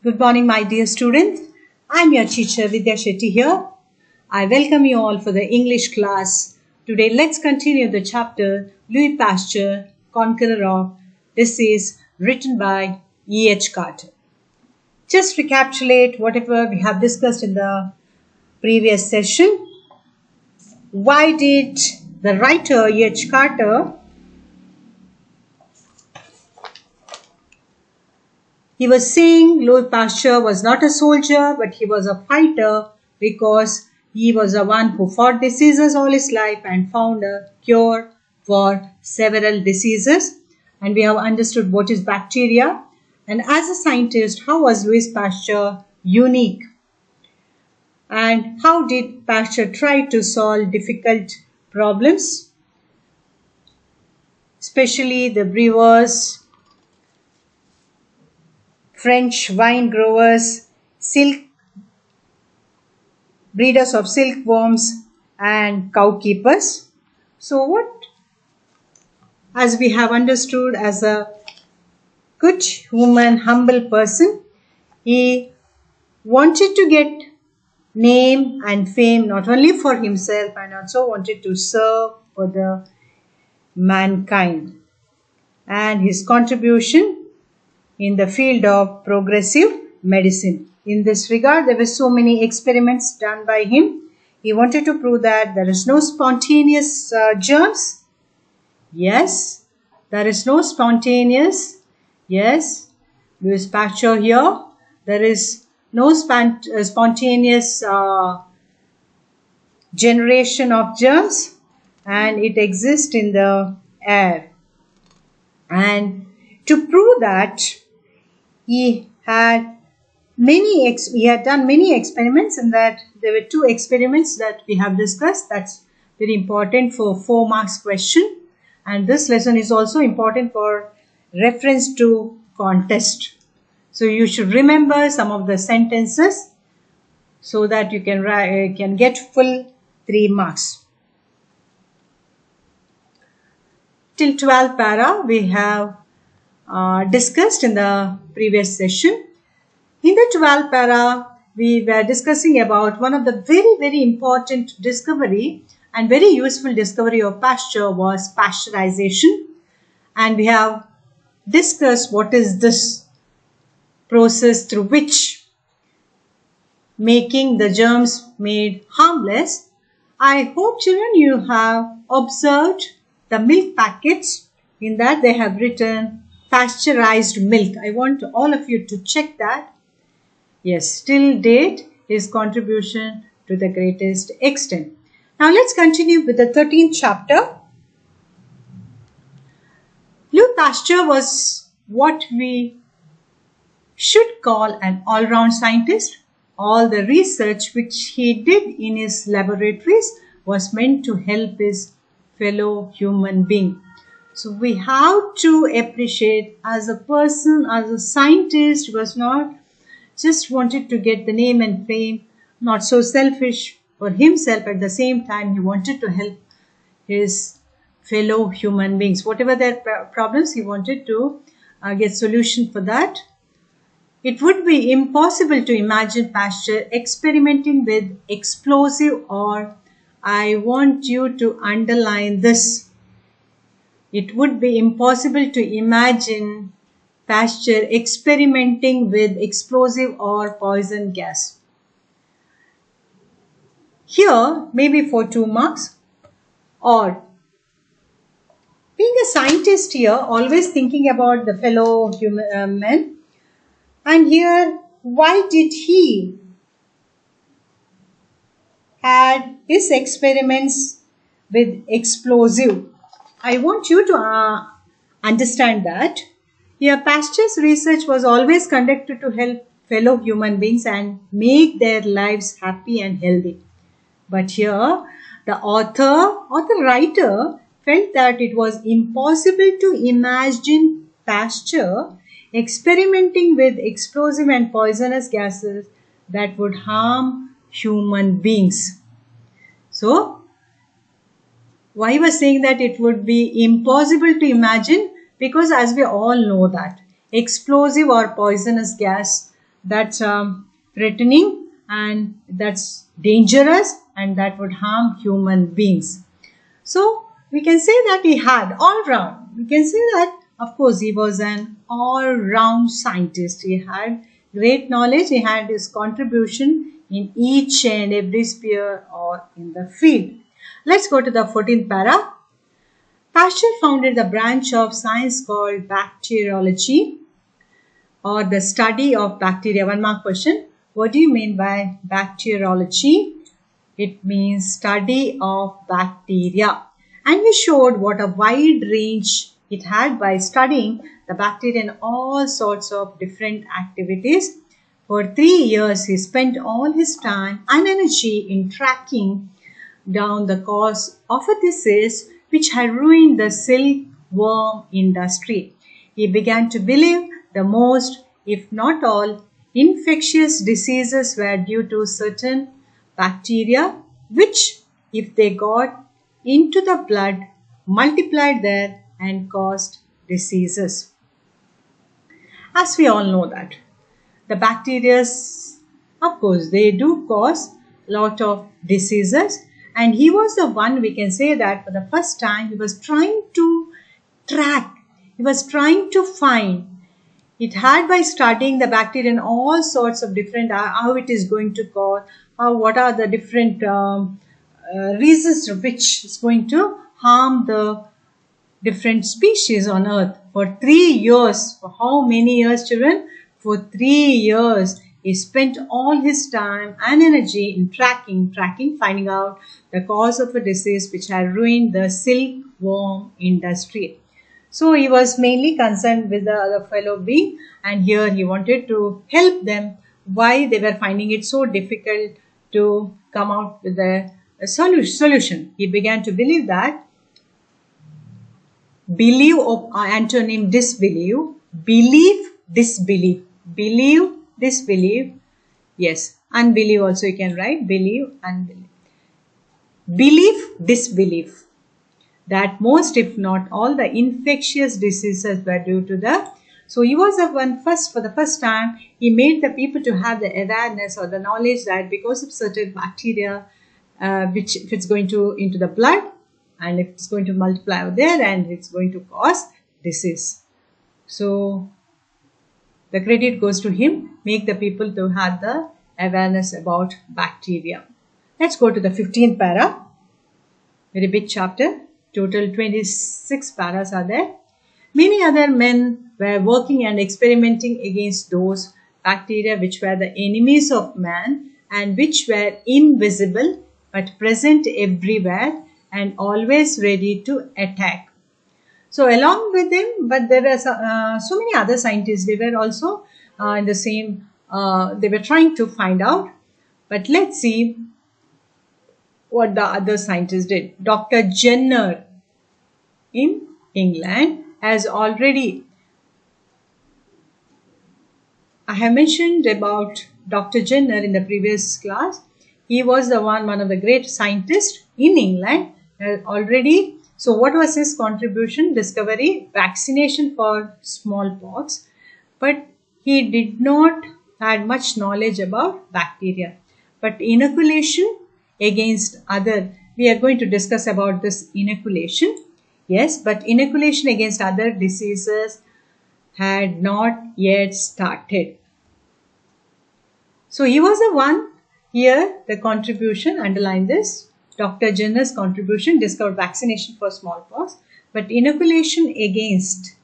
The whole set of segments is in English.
Good morning, my dear students. I'm your teacher Vidya Shetty here. I welcome you all for the English class. Today, let's continue the chapter Louis Pasteur, Conqueror. This is written by E.H. Carter. Just recapitulate whatever we have discussed in the previous session. Why did the writer E.H. Carter he was saying Louis Pasteur was not a soldier, but he was a fighter because he was the one who fought diseases all his life and found a cure for several diseases. And we have understood what is bacteria. And as a scientist, how was Louis Pasteur unique? And how did Pasteur try to solve difficult problems? Especially the brewers, French wine growers, breeders of silkworms, and cow keepers. So as we have understood, as a good human, humble person, he wanted to get name and fame not only for himself and also wanted to serve for the mankind. And his contribution in the field of progressive medicine. In this regard, there were so many experiments done by him. He wanted to prove that there is no spontaneous germs. Yes, there is no spontaneous. Yes, Louis Pasteur here. There is no spontaneous generation of germs, and it exists in the air. And to prove that, he had done many experiments, and that there were two experiments that we have discussed. That's very important for 4 marks question, and this lesson is also important for reference to contest. So you should remember some of the sentences so that you can get full 3 marks. Till 12th para we have discussed in the previous session. In the 12th para, we were discussing about one of the very important discovery and very useful discovery of Pasteur was pasteurization. And we have discussed what is this process through which making the germs made harmless. I hope children you have observed the milk packets. In that they have written pasteurized milk. I want all of you to check that. Yes, till date his contribution to the greatest extent. Now let's continue with the 13th chapter. Louis Pasteur was what we should call an all-round scientist. All the research which he did in his laboratories was meant to help his fellow human being. So we have to appreciate as a person, as a scientist, was not just wanted to get the name and fame, not so selfish for himself. At the same time, he wanted to help his fellow human beings. Whatever their problems, he wanted to get solution for that. It would be impossible to imagine Pasteur experimenting with explosive, or I want you to underline this. It would be impossible to imagine Pasteur experimenting with explosive or poison gas. Here, maybe for 2 marks, or being a scientist here, always thinking about the fellow human men. And here, why did he had his experiments with explosive? I want you to understand that here Pasteur's research was always conducted to help fellow human beings and make their lives happy and healthy. But here the author or the writer felt that it was impossible to imagine Pasteur experimenting with explosive and poisonous gases that would harm human beings. So why he was saying that it would be impossible to imagine? Because as we all know that explosive or poisonous gas that's threatening and that's dangerous and that would harm human beings. So we can say that he had all round. We can say that of course he was an all round scientist. He had great knowledge. He had his contribution in each and every sphere or in the field. Let's go to the 14th para. Pasteur founded the branch of science called bacteriology, or the study of bacteria. 1 mark question. What do you mean by bacteriology? It means study of bacteria. And he showed what a wide range it had by studying the bacteria in all sorts of different activities. For 3 years, he spent all his time and energy in tracking down the cause of a disease which had ruined the silkworm industry. He began to believe the most, if not all, infectious diseases were due to certain bacteria which, if they got into the blood, multiplied there and caused diseases. As we all know that the bacteria, of course, they do cause a lot of diseases, and he was the one, we can say that for the first time he was trying to track, he was trying to find. It had by studying the bacteria in all sorts of different, how it is going to cause, what are the different reasons which is going to harm the different species on earth. For 3 years, for how many years, children? For 3 years, he spent all his time and energy in tracking, finding out the cause of a disease which had ruined the silkworm industry. So he was mainly concerned with the other fellow being, and here he wanted to help them why they were finding it so difficult to come out with a solution. He began to believe that believe of antonym disbelieve, believe, disbelieve, believe, disbelieve, yes, unbelieve also you can write, believe, unbelieve, belief, disbelief, that most if not all the infectious diseases were due to the, so he was the one for the first time, he made the people to have the awareness or the knowledge that because of certain bacteria, which if it's going to into the blood and it's going to multiply out there and it's going to cause disease. So the credit goes to him, make the people to have the awareness about bacteria. Let's go to the 15th para, very big chapter, total 26 paras are there. Many other men were working and experimenting against those bacteria which were the enemies of man and which were invisible but present everywhere and always ready to attack. So along with him, but there are so many other scientists, they were also in the same, they were trying to find out. But let's see what the other scientists did. Dr. Jenner in England has already, I have mentioned about Dr. Jenner in the previous class. He was the one of the great scientists in England already. So what was his contribution? Discovery, vaccination for smallpox. But he did not have much knowledge about bacteria. But inoculation against other, we are going to discuss about this inoculation. Yes, but inoculation against other diseases had not yet started. So he was the one here, the contribution, underline this, Dr. Jenner's contribution, discovered vaccination for smallpox, but inoculation against,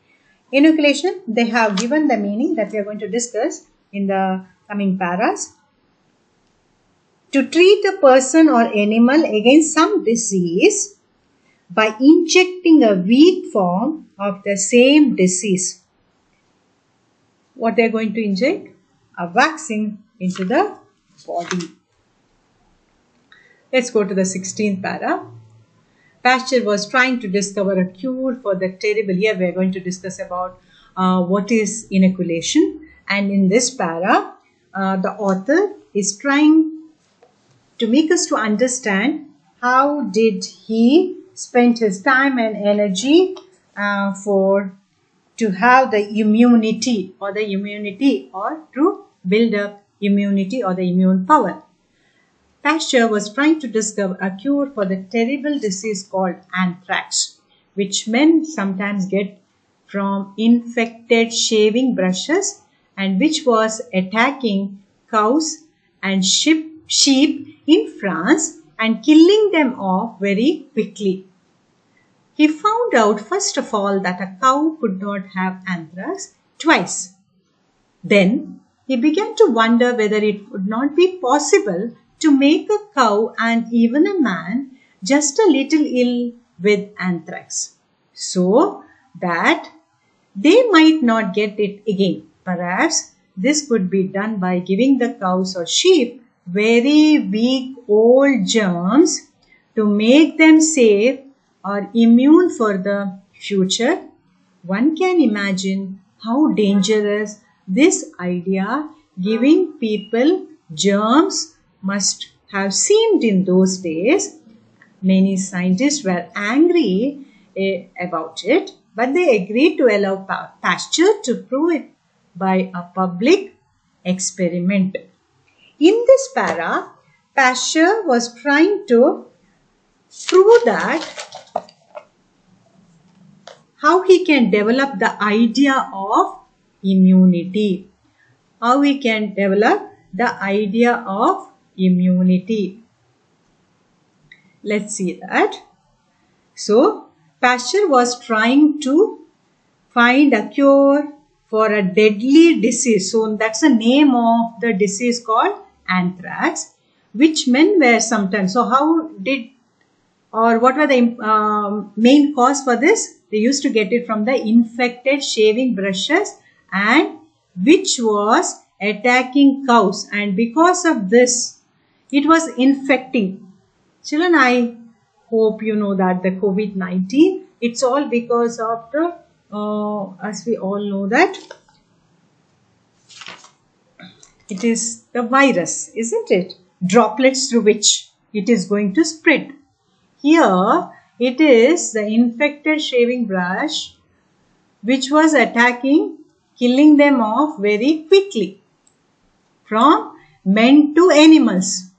inoculation, they have given the meaning that we are going to discuss in the coming paras. To treat a person or animal against some disease by injecting a weak form of the same disease. What they are going to inject? A vaccine into the body. Let's go to the 16th para. Pasteur was trying to discover a cure for the terrible. Here we are going to discuss about what is inoculation. And in this para, the author is trying to make us to understand how did he spend his time and energy to have the immunity or to build up immunity or the immune power. Pasteur was trying to discover a cure for the terrible disease called anthrax, which men sometimes get from infected shaving brushes and which was attacking cows and sheep in France and killing them off very quickly. He found out first of all that a cow could not have anthrax twice. Then he began to wonder whether it would not be possible to make a cow and even a man just a little ill with anthrax, so that they might not get it again. Perhaps this could be done by giving the cows or sheep very weak old germs to make them safe or immune for the future. One can imagine how dangerous this idea giving people germs must have seemed in those days. Many scientists were angry about it, but they agreed to allow Pasteur to prove it by a public experiment. In this para, Pasteur was trying to prove that how he can develop the idea of immunity. How we can develop the idea of immunity. Let's see that. So, Pasteur was trying to find a cure for a deadly disease. So, that's the name of the disease called anthrax, which men were sometimes. So, how did or what were the main cause for this? They used to get it from the infected shaving brushes and which was attacking cows, and because of this it was infecting. Children, I hope you know that the COVID-19, it's all because of the, as we all know that, it is the virus, isn't it? Droplets through which it is going to spread. Here, it is the infected shaving brush which was attacking, killing them off very quickly. From men to animals.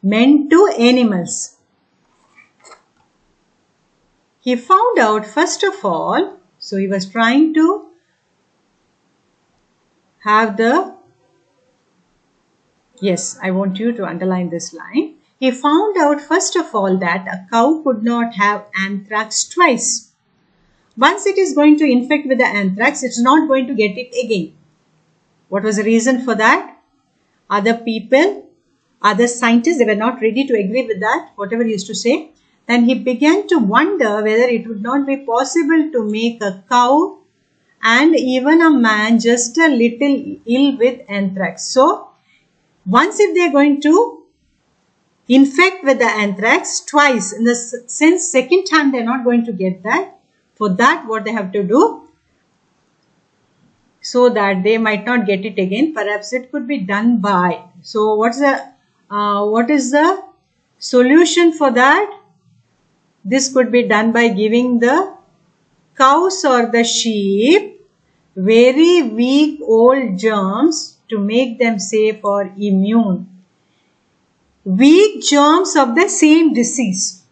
Men to animals. He found out first of all, so he was trying to have the, yes, I want you to underline this line. He found out first of all that a cow could not have anthrax twice. Once it is going to infect with the anthrax, it's not going to get it again. What was the reason for that? Other people, other scientists, they were not ready to agree with that, whatever he used to say. Then he began to wonder whether it would not be possible to make a cow and even a man just a little ill with anthrax. So, once if they are going to infect with the anthrax twice, in the sense second time they are not going to get that. For that, what they have to do, so that they might not get it again, perhaps it could be done by. So, what is the solution for that? This could be done by giving the cows or the sheep very weak old germs to make them safe or immune. Weak germs of the same disease.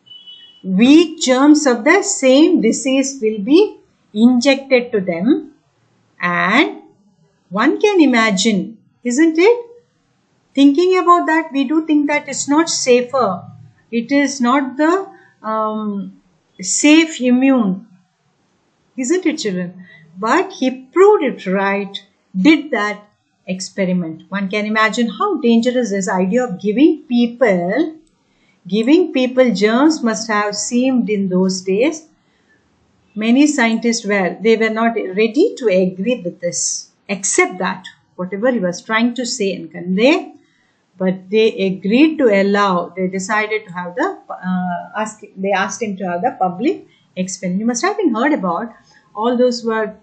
Weak germs of the same disease will be injected to them, and one can imagine, isn't it? Thinking about that, we do think that it's not safer. It is not the safe immune, isn't it, children? But he proved it right, did that experiment. One can imagine how dangerous this idea of giving people germs must have seemed in those days. Many scientists were not ready to agree with this, except that whatever he was trying to say and convey, but they agreed to allow, they decided to have the, they asked him to have the public experiment. You must have been heard about all those who were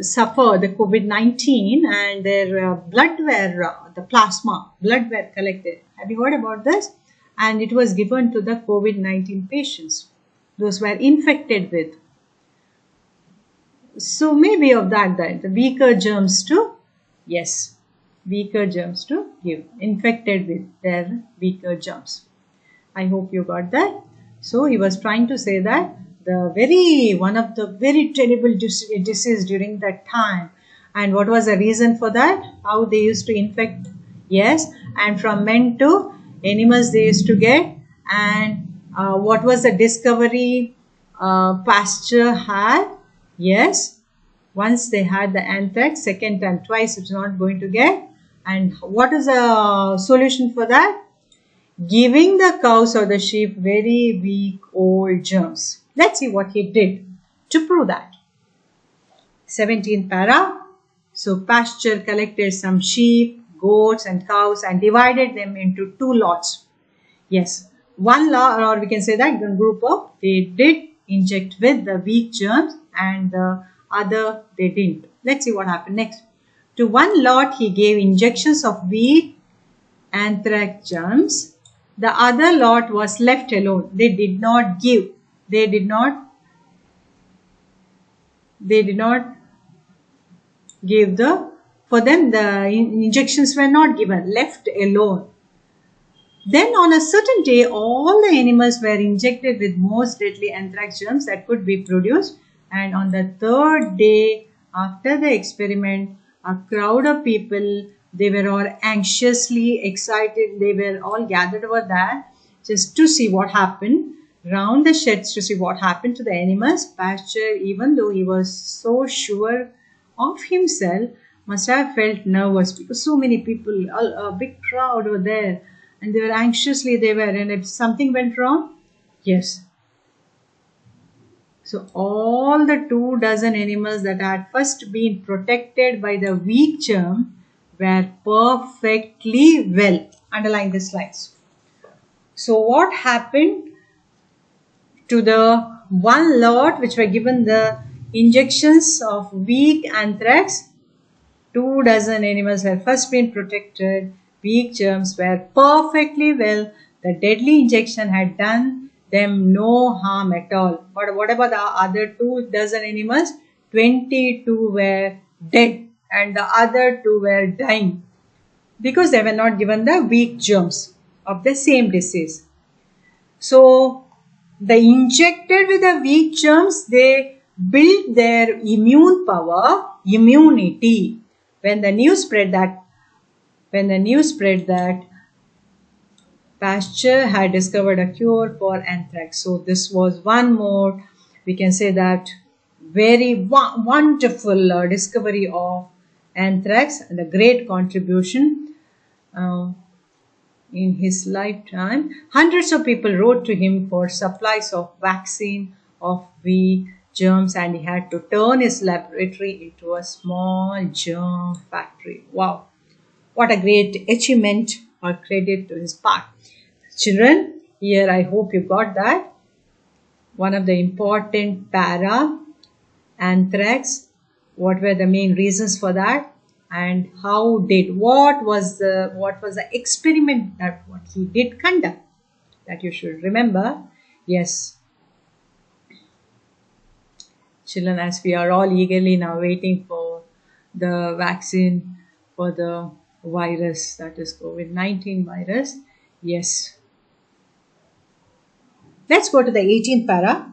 suffer the COVID-19 and their blood were, the plasma, blood were collected. Have you heard about this? And it was given to the COVID-19 patients. Those were infected with. So maybe of that, the weaker germs too. Yes. weaker germs to give, infected with their weaker germs. I hope you got that. So he was trying to say that one of the very terrible disease during that time. And what was the reason for that? How they used to infect? Yes, and from men to animals they used to get. And what was the discovery Pasteur had? Yes, once they had the anthrax, second time, twice it's not going to get. And what is the solution for that? Giving the cows or the sheep very weak old germs. Let's see what he did to prove that. 17th para. So Pasteur collected some sheep, goats and cows and divided them into two lots. Yes, one lot, or we can say that one group of, they did inject with the weak germs and the other they didn't. Let's see what happened next. To one lot he gave injections of weak anthrax germs. The other lot was left alone. They did not give. They did not give for them the injections were not given, left alone. Then on a certain day, all the animals were injected with most deadly anthrax germs that could be produced. And on the third day after the experiment, a crowd of people, they were all anxiously excited. They were all gathered over there just to see what happened, round the sheds to see what happened to the animals. Pasteur, even though he was so sure of himself, must have felt nervous because so many people, a big crowd were there, and they were anxiously and if something went wrong, yes. So all the 24 animals that had first been protected by the weak germ were perfectly well. Underline the slides. So what happened to the one lot which were given the injections of weak anthrax? 24 animals had first been protected. Weak germs were perfectly well. The deadly injection had done them no harm at all. But what about the other 24 animals? 22 were dead and the other 2 were dying because they were not given the weak germs of the same disease. So the injected with the weak germs, they built their immune power, immunity. When the news spread that Pasteur had discovered a cure for anthrax. So this was one more, we can say that, very wonderful discovery of anthrax and a great contribution in his lifetime. Hundreds of people wrote to him for supplies of vaccine of weak germs, and he had to turn his laboratory into a small germ factory. Wow, what a great achievement or credit to his part. Children, here I hope you got that. One of the important para, anthrax, what were the main reasons for that, and what was the experiment that what he did conduct, that you should remember. Yes, children, as we are all eagerly now waiting for the vaccine for the virus, that is COVID-19 virus. Yes. Let's go to the 18th para.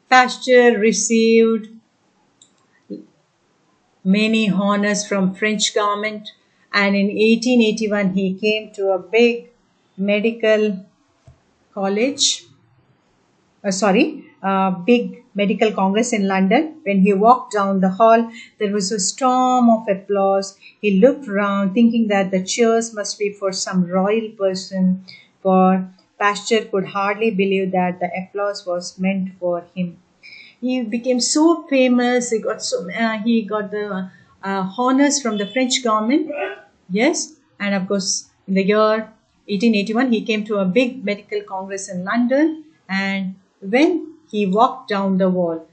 Pasteur received many honors from French government, and in 1881 he came to a big medical college, big medical congress in London. When he walked down the hall, there was a storm of applause. He looked round thinking that the cheers must be for some royal person, for Pasteur could hardly believe that the applause was meant for him. He became so famous. He got the honors from the French government. Yes, and of course, in the year 1881, he came to a big medical congress in London, and when he walked down the wall,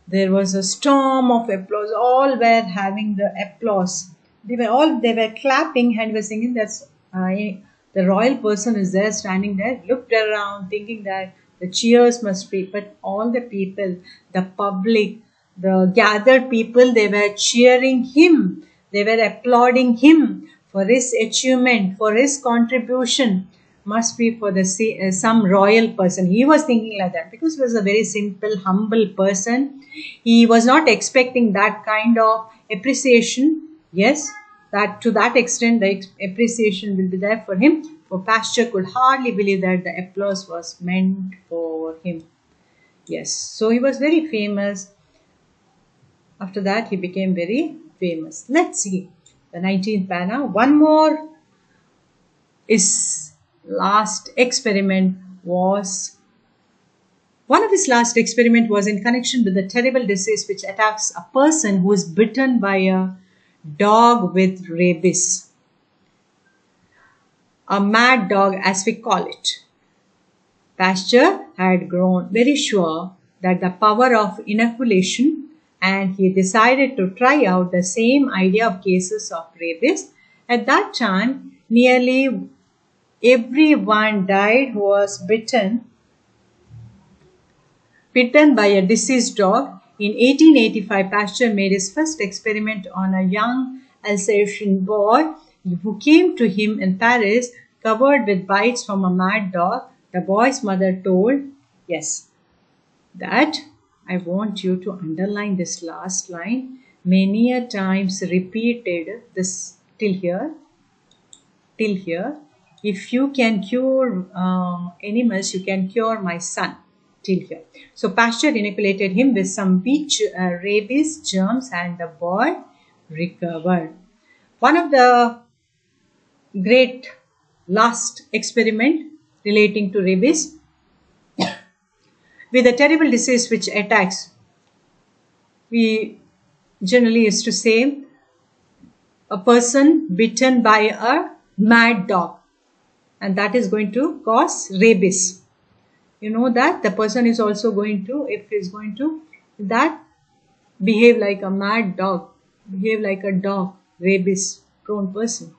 there was a storm of applause. All were having the applause. They were clapping and were singing. That's the royal person is there, standing there, looked around, thinking that the cheers must be. But all the people, the public, the gathered people, they were cheering him. They were applauding him for his achievement, for his contribution, must be for the some royal person. He was thinking like that because he was a very simple, humble person. He was not expecting that kind of appreciation. Yes, that to that extent the appreciation will be there for him. For Pasteur could hardly believe that the applause was meant for him. Yes, so he was very famous. After that, he became very famous. Let's see the 19th panel. One more is last experiment was one of his last experiment was in connection with the terrible disease which attacks a person who is bitten by a dog with rabies. A mad dog, as we call it. Pasteur had grown very sure that the power of inoculation, and he decided to try out the same idea of cases of rabies. At that time, nearly everyone died who was bitten by a diseased dog. In 1885, Pasteur made his first experiment on a young Alsatian boy who came to him in Paris covered with bites from a mad dog. The boy's mother told, yes, that I want you to underline this last line, many a times repeated this till here. If you can cure animals, you can cure my son. Till here. So Pasteur inoculated him with some rabies germs and the boy recovered. One of the great last experiment relating to rabies with a terrible disease which attacks. We generally used to say a person bitten by a mad dog, and that is going to cause rabies. You know that the person is also going to, if he is going to that behave like a mad dog, behave like a dog, rabies prone person.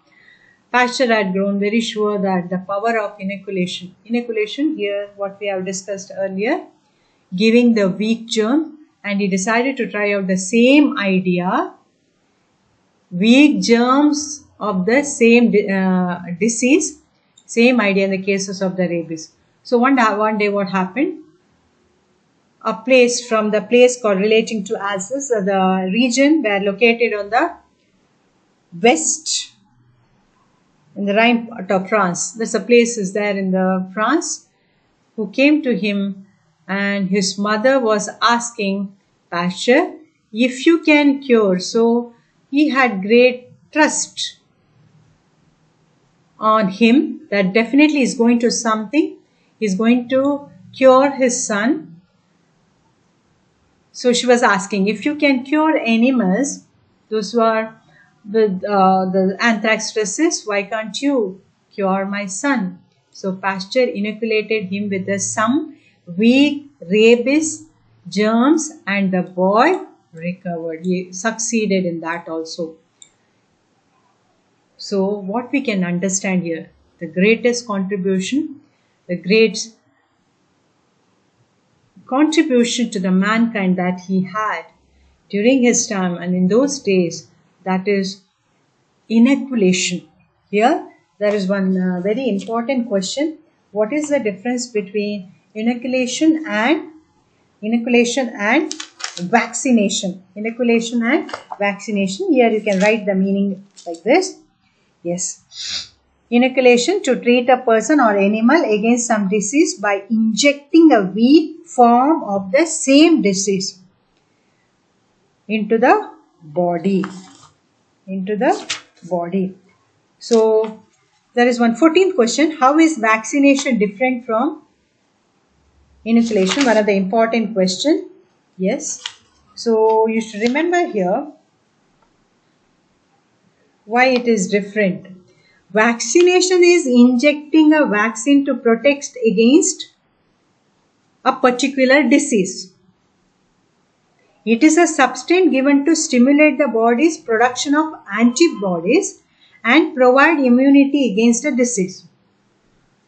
Pasteur had grown very sure that the power of inoculation here, what we have discussed earlier, giving the weak germ, and he decided to try out the same idea, weak germs of the same disease, same idea in the cases of the rabies. So one day what happened? A place from the place called relating to Alsace, the region were located on the west in the Rhine part of France. There's a place is there in the France who came to him, and his mother was asking Pasteur if you can cure. So he had great trust on him that definitely is going to something. He's going to cure his son. So she was asking, if you can cure animals, those who are with the anthrax disease, why can't you cure my son? So Pasteur inoculated him with some weak rabies germs, and the boy recovered. He succeeded in that also. So what we can understand here, the greatest contribution, the great contribution to the mankind that he had during his time and in those days, that is inoculation. Here there is one very important question. What is the difference between inoculation and vaccination? Inoculation and vaccination. Here you can write the meaning like this. Yes. Inoculation, to treat a person or animal against some disease by injecting a weak form of the same disease into the body. So there is one 14th question. How is vaccination different from inoculation? One of the important question. Yes. So you should remember here why it is different. Vaccination is injecting a vaccine to protect against a particular disease. It is a substance given to stimulate the body's production of antibodies and provide immunity against a disease.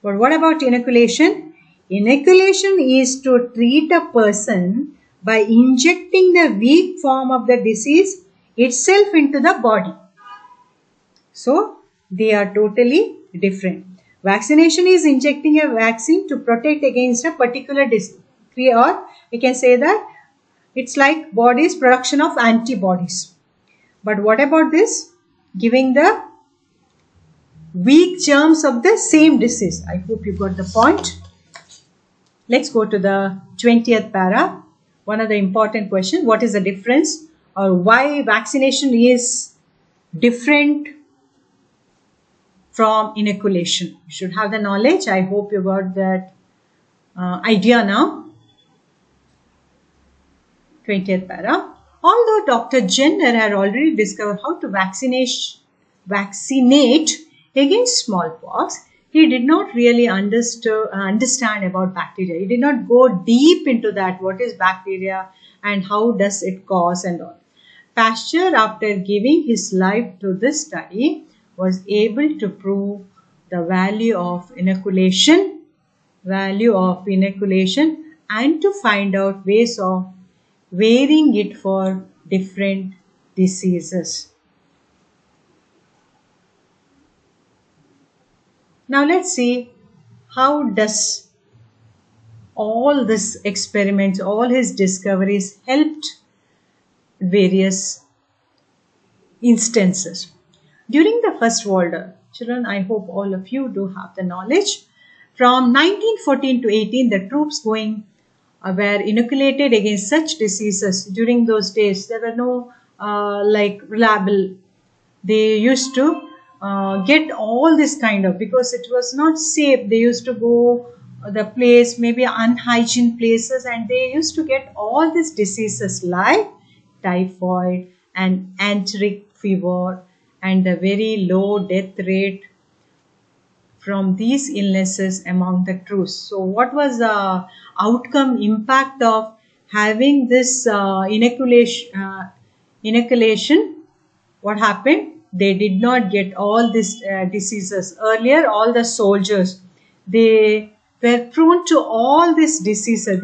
But what about inoculation? Inoculation is to treat a person by injecting the weak form of the disease itself into the body. So, They are totally different. Vaccination is injecting a vaccine to protect against a particular disease, or we can say that it's like body's production of antibodies. But what about this? Giving the weak germs of the same disease. I hope you got the point. Let's go to the 20th para. One of the important questions, what is the difference or why vaccination is different from inoculation? You should have the knowledge. I hope you got that idea now. 20th para. Although Dr. Jenner had already discovered how to vaccinate against smallpox, he did not really understand about bacteria. He did not go deep into that, what is bacteria and how does it cause and all. Pasteur, after giving his life to this study, was able to prove the value of inoculation and to find out ways of wearing it for different diseases. Now let's see how does all these experiments, all his discoveries helped various instances. During the First World War, children, I hope all of you do have the knowledge. From 1914 to 18, the troops were inoculated against such diseases. During those days, there were no reliable. They used to get all this kind of, because it was not safe. They used to go the place, maybe unhygiene places, and they used to get all these diseases like typhoid and enteric fever and a very low death rate from these illnesses among the troops. So what was the outcome impact of having this inoculation? What happened? They did not get all these diseases. Earlier, all the soldiers, they were prone to all these diseases.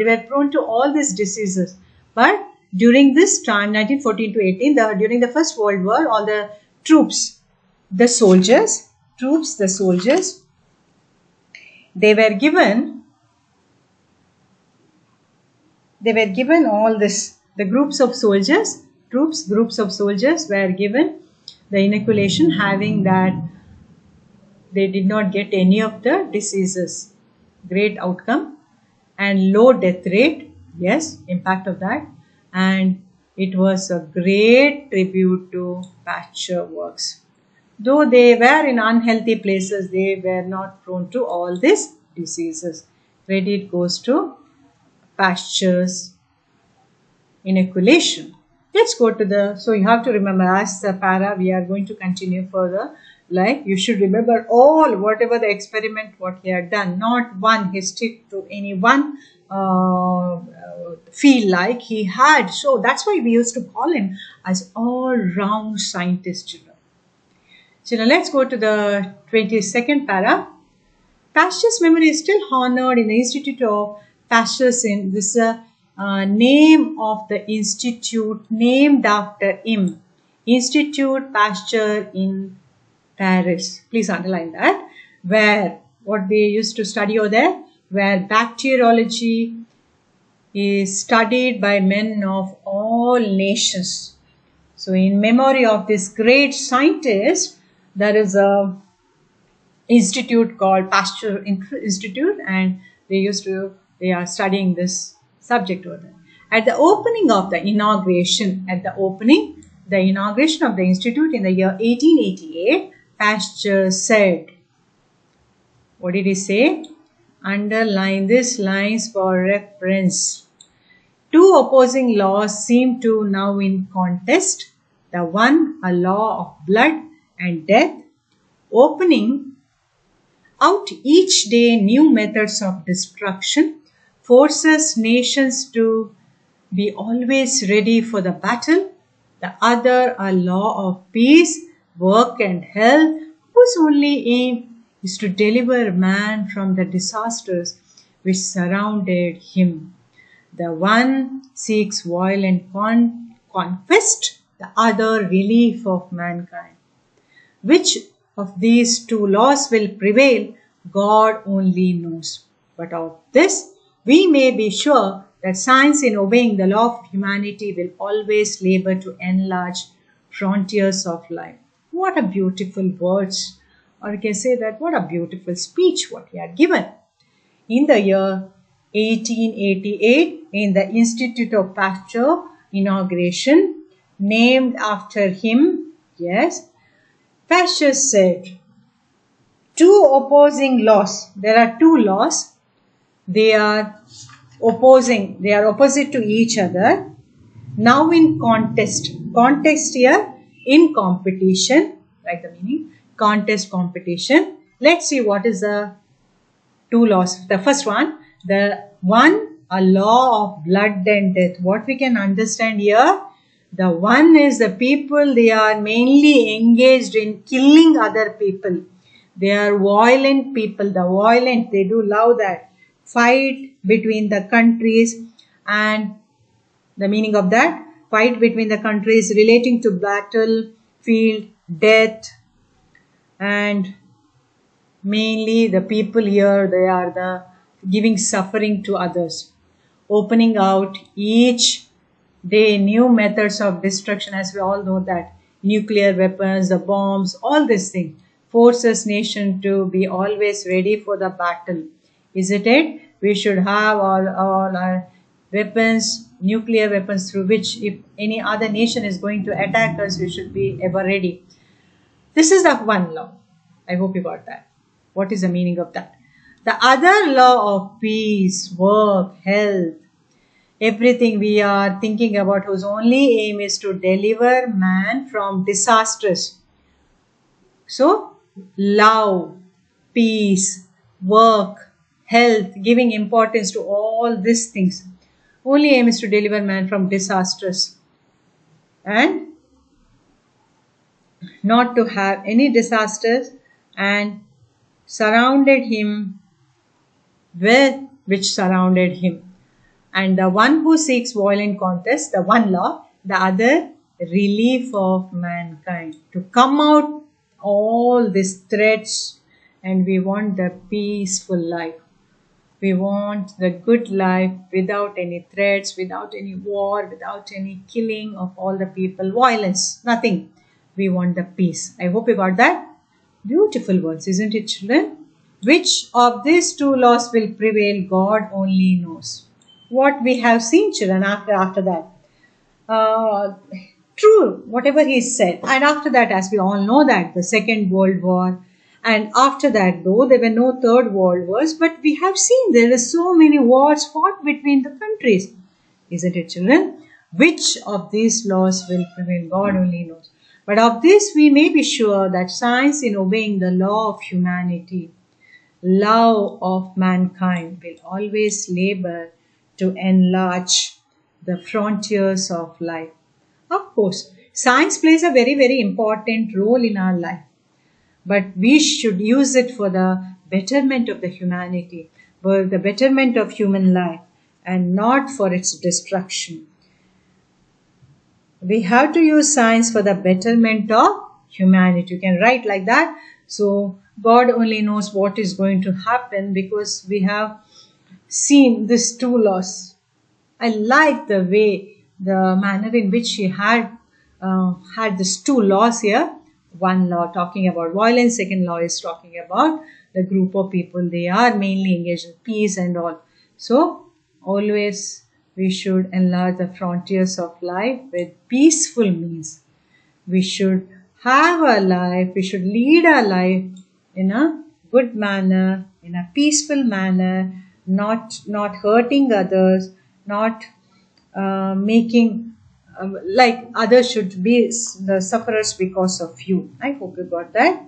But during this time, 1914 to 18, during the First World War, all the troops, the soldiers, they were given all this, the groups of soldiers were given the inoculation, having that they did not get any of the diseases. Great outcome and low death rate, yes, impact of that. And it was a great tribute to Pasteur works. Though they were in unhealthy places, they were not prone to all these diseases. Credit goes to Pasteur's inoculation. Let's go to so you have to remember, as the para, we are going to continue further. Like, you should remember all, whatever the experiment, what he had done. Not one he stick to any one field like he had. So that's why we used to call him as all-round scientist. Children, let's go to the 22nd para. Pasteur's memory is still honored in the Institute of Pasteur in this name of the institute named after him, Institute Pasteur in Paris. Please underline that. Where what they used to study over there, where bacteriology is studied by men of all nations. So in memory of this great scientist, there is a institute called Pasteur Institute, and they are studying this subject over there. At the opening of the inauguration, the inauguration of the institute in the year 1888, Pasteur said, what did he say? Underline these lines for reference. Two opposing laws seem to now in contest. The one, a law of blood and death, opening out each day new methods of destruction, forces nations to be always ready for the battle. The other, a law of peace, work and health, whose only aim is to deliver man from the disasters which surrounded him. The one seeks violent conquest, the other relief of mankind. Which of these two laws will prevail, God only knows. But of this, we may be sure that science, in obeying the law of humanity, will always labor to enlarge frontiers of life. What a beautiful words, or you can say that what a beautiful speech what he had given. In the year 1888, in the Institute of Pasteur inauguration, named after him, yes, Pasteur said, two opposing laws. There are two laws. They are opposite to each other. Now in contest. Contest here in competition. Write the meaning. Contest, competition. Let's see what is the two laws. The first one, a law of blood and death. What we can understand here, the one is the people, they are mainly engaged in killing other people. They are violent people. The violent, they do love that. Fight between the countries, and the meaning of that, fight between the countries relating to battlefield, death, and mainly the people here, they are the giving suffering to others, opening out each day new methods of destruction, as we all know that nuclear weapons, the bombs, all these things forces nation to be always ready for the battle, isn't it? We should have all our weapons, nuclear weapons, through which if any other nation is going to attack us, we should be ever ready. This is the one law. I hope you got that. What is the meaning of that? The other law of peace, work, health, everything we are thinking about, whose only aim is to deliver man from disasters. So, love, peace, work, health, giving importance to all these things. Only aim is to deliver man from disasters and not to have any disasters, and surrounded him with which surrounded him. And the one who seeks violent contest, the one law, the other relief of mankind. To come out all these threats, and we want the peaceful life. We want the good life without any threats, without any war, without any killing of all the people, violence, nothing. We want the peace. I hope you got that. Beautiful words, isn't it, children? Which of these two laws will prevail, God only knows. What we have seen, children, after that. True, whatever he said. And after that, as we all know that, the Second World War. And after that, though, there were no Third World Wars. But we have seen there are so many wars fought between the countries. Isn't it, children? Which of these laws will prevail, God only knows. But of this we may be sure that science, in obeying the law of humanity, love of mankind, will always labor to enlarge the frontiers of life. Of course, science plays a very, very important role in our life. But we should use it for the betterment of the humanity, for the betterment of human life, and not for its destruction. We have to use science for the betterment of humanity. You can write like that. So, God only knows what is going to happen, because we have seen these two laws. I like the manner in which he had these two laws here. One law talking about violence, second law is talking about the group of people. They are mainly engaged in peace and all. So, always we should enlarge the frontiers of life with peaceful means. We should have our life, we should lead our life in a good manner, in a peaceful manner, not hurting others, not making like others should be the sufferers because of you. I hope you got that.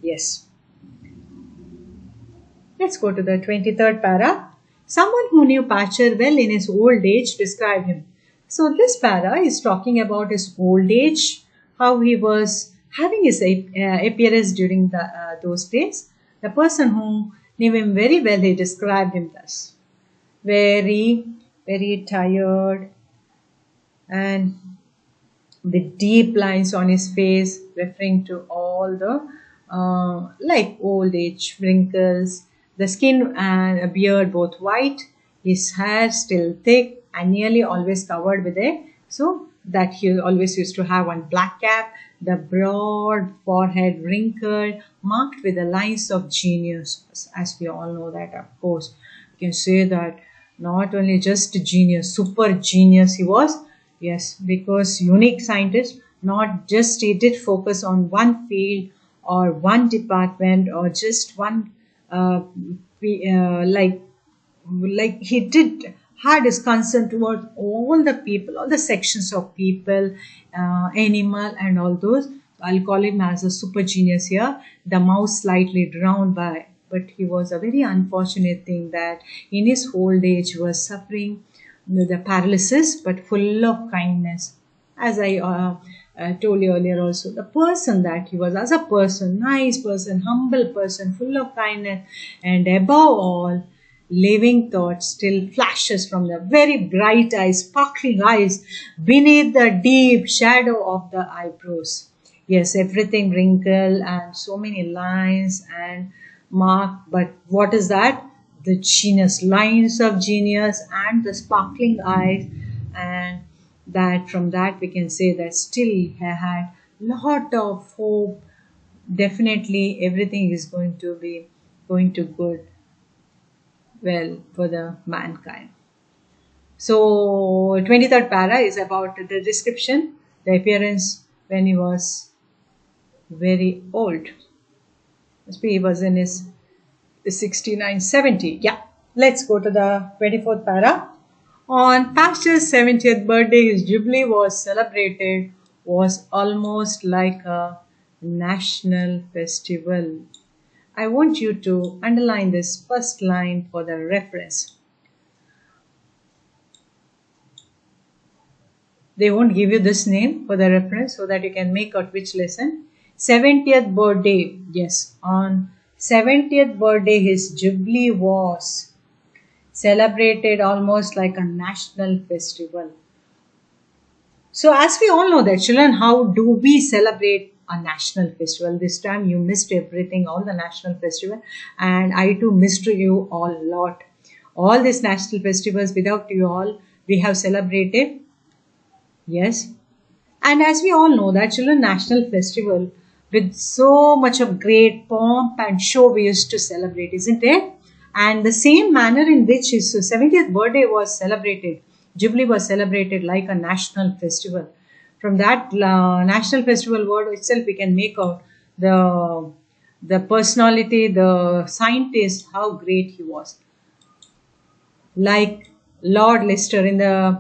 Yes. Let's go to the 23rd para. Someone who knew Pasteur well in his old age described him. So this para is talking about his old age, how he was having his appearance during those days. The person who knew him very well, he described him thus: very, very tired, and with deep lines on his face, referring to all the like old age, wrinkles, the skin and a beard both white, his hair still thick and nearly always covered with a, so that he always used to have one black cap, the broad forehead wrinkled, marked with the lines of genius. As we all know that, of course, you can say that not only just genius, super genius he was. Yes, because unique scientist, not just he did focus on one field or one department or just one uh, like he did had his concern toward all the people, all the sections of people, animal and all those. I'll call him as a super genius here. The mouse slightly drowned by, but he was a very unfortunate thing that in his old age was suffering with the paralysis, but full of kindness. As I told you earlier also, the person that he was as a person, nice person, humble person, full of kindness, and above all, living thought still flashes from the very bright eyes, sparkling eyes, beneath the deep shadow of the eyebrows. Yes, everything wrinkled and so many lines and mark, but what is that? The genius, lines of genius and the sparkling eyes, and that from that we can say that still he had lot of hope. Definitely everything is going to be going to good well for the mankind. So 23rd para is about the description, the appearance when he was very old. Must be he was in his 69, 70. Yeah. Let's go to the 24th para. On Pasteur's 70th birthday, his jubilee was celebrated, was almost like a national festival. I want you to underline this first line for the reference. They won't give you this name for the reference so that you can make out which lesson. 70th birthday. Yes, on 70th birthday, his jubilee was celebrated almost like a national festival. So as we all know that children, how do we celebrate a national festival? This time you missed everything, all the national festival, and I too missed you all lot. All these national festivals without you all, we have celebrated. Yes. And as we all know that children, national festival with so much of great pomp and show we used to celebrate, isn't it? And the same manner in which his 70th birthday was celebrated, Jubilee was celebrated like a national festival. From that national festival word itself, we can make out the personality, the scientist, how great he was. Like Lord Lister in the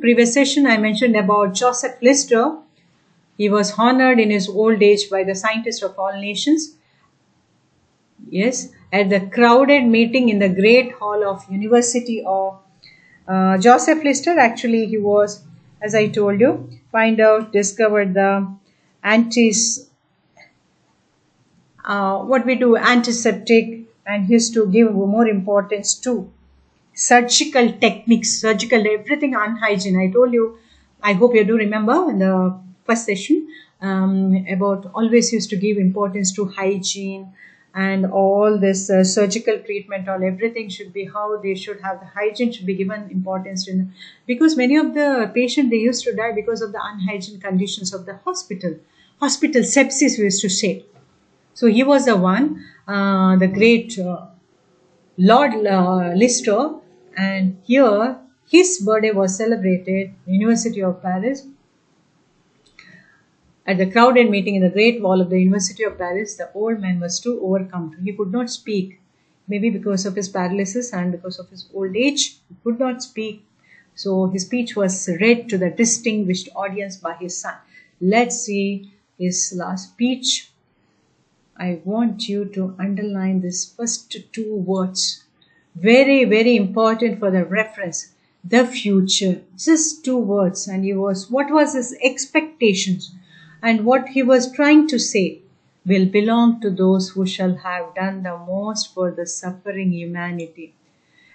previous session, I mentioned about Joseph Lister. He was honored in his old age by the scientists of all nations. Yes, at the crowded meeting in the great hall of University of Joseph Lister. Actually, he was, as I told you, discovered the antiseptic, and he used to give more importance to surgical techniques, surgical everything unhygiene. I told you, I hope you do remember in the first session about always used to give importance to hygiene and all this surgical treatment, all everything should be how they should have the hygiene should be given importance in, because many of the patients they used to die because of the unhygiene conditions of the hospital sepsis we used to say. So he was the one, the great Lord Lister, and here his birthday was celebrated University of Paris. At the crowded meeting in the Great Wall of the University of Paris, the old man was too overcome. He could not speak, maybe because of his paralysis and because of his old age. He could not speak. So his speech was read to the distinguished audience by his son. Let's see his last speech. I want you to underline this first two words. Very, very important for the reference. The future. Just two words. And what was his expectations? And what he was trying to say will belong to those who shall have done the most for the suffering humanity.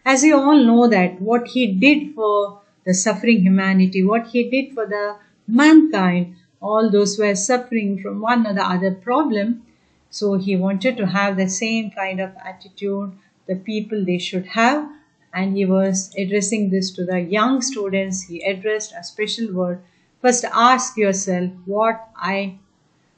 As you all know that what he did for the suffering humanity, what he did for the mankind, all those who were suffering from one or the other problem. So he wanted to have the same kind of attitude the people they should have, and he was addressing this to the young students. He addressed a special word. First, ask yourself, what I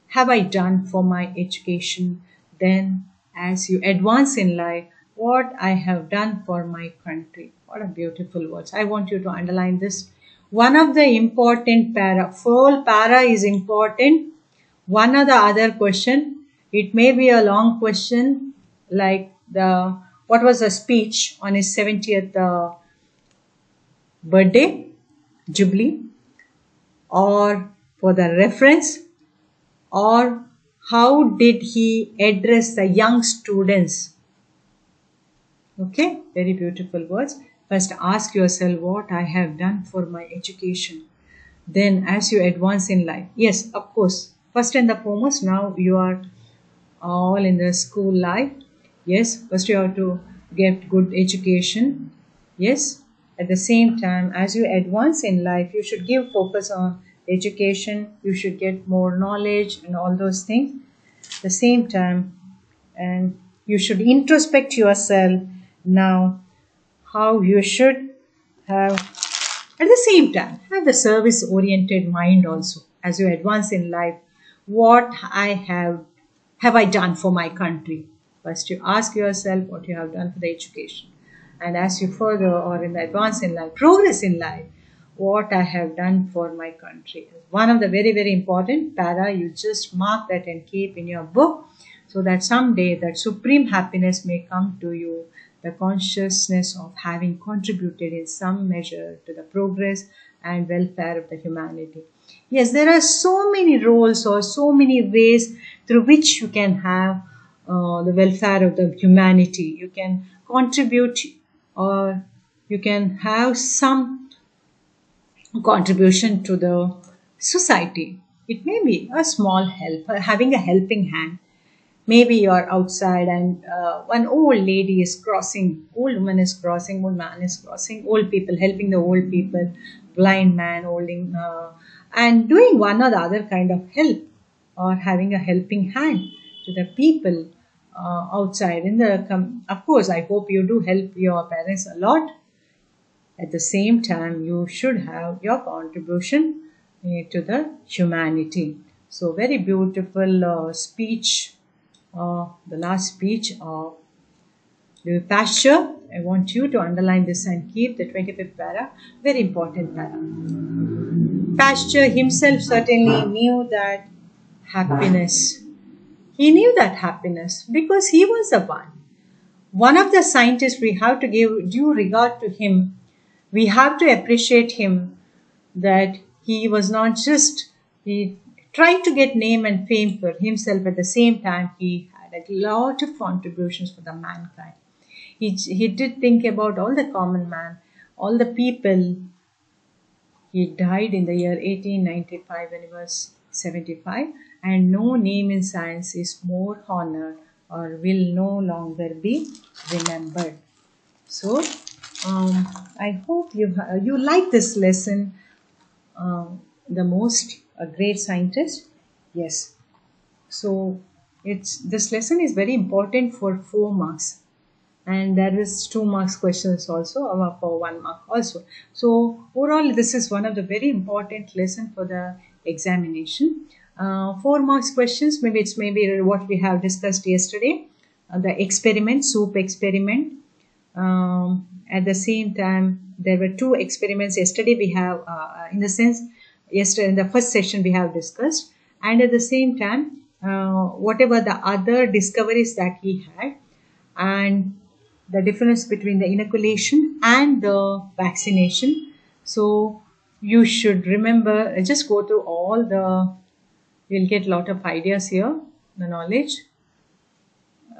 have I done for my education? Then, as you advance in life, what I have done for my country. What a beautiful words. I want you to underline this. One of the important para, full para is important. One or the other question, it may be a long question like the what was the speech on his 70th birthday, jubilee, or for the reference, or how did he address the young students. Okay, very beautiful words. First ask yourself what I have done for my education. Then as you advance in life, yes, of course, first and the foremost, now you are all in the school life. Yes, first you have to get good education. Yes, at the same time, as you advance in life, you should give focus on education. You should get more knowledge and all those things. At the same time, and you should introspect yourself now how you should have, at the same time, have the service oriented mind also as you advance in life. What I have I done for my country? First you ask yourself what you have done for the education, and as you further or in the advance in life, progress in life, what I have done for my country. One of the very, very important para, you just mark that and keep in your book, so that someday that supreme happiness may come to you, the consciousness of having contributed in some measure to the progress and welfare of the humanity. Yes, there are so many roles or so many ways through which you can have the welfare of the humanity. You can contribute, or you can have some contribution to the society. It may be a small help, having a helping hand. Maybe you're outside and one old lady is crossing, old woman is crossing, old man is crossing, old people, helping the old people, blind man holding, and doing one or the other kind of help, or having a helping hand to the people outside. Of course, I hope you do help your parents a lot. At the same time, you should have your contribution to the humanity. So, very beautiful speech, the last speech of the Pasteur. I want you to underline this and keep the 25th para, very important para. Pasteur himself certainly knew that happiness. He knew that happiness because he was the one of the scientists. We have to give due regard to him. We have to appreciate him, that he was not just, he tried to get name and fame for himself. At the same time, he had a lot of contributions for the mankind. He did think about all the common man, all the people. He died in the year 1895 when he was 75, and no name in science is more honored or will no longer be remembered. So, I hope you like this lesson the most. A great scientist, yes. So this lesson is very important for 4 marks, and there is 2 marks questions also, for 1 mark also. So overall, this is one of the very important lesson for the examination. 4 marks questions. Maybe what we have discussed yesterday, the experiment, soup experiment. At the same time, there were 2 experiments yesterday. We have, in the sense, yesterday in the first session we have discussed, and at the same time, whatever the other discoveries that he had, and the difference between the inoculation and the vaccination. So you should remember, just go through all you'll get a lot of ideas here, the knowledge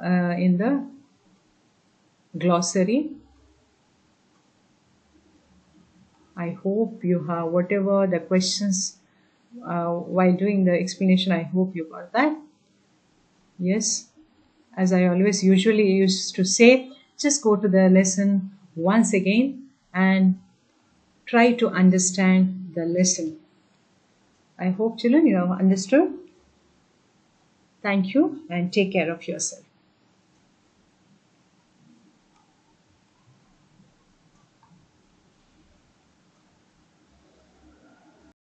in the glossary. I hope you have whatever the questions while doing the explanation. I hope you got that. Yes, as I always usually used to say, just go to the lesson once again and try to understand the lesson. I hope, children, you have understood. Thank you and take care of yourself.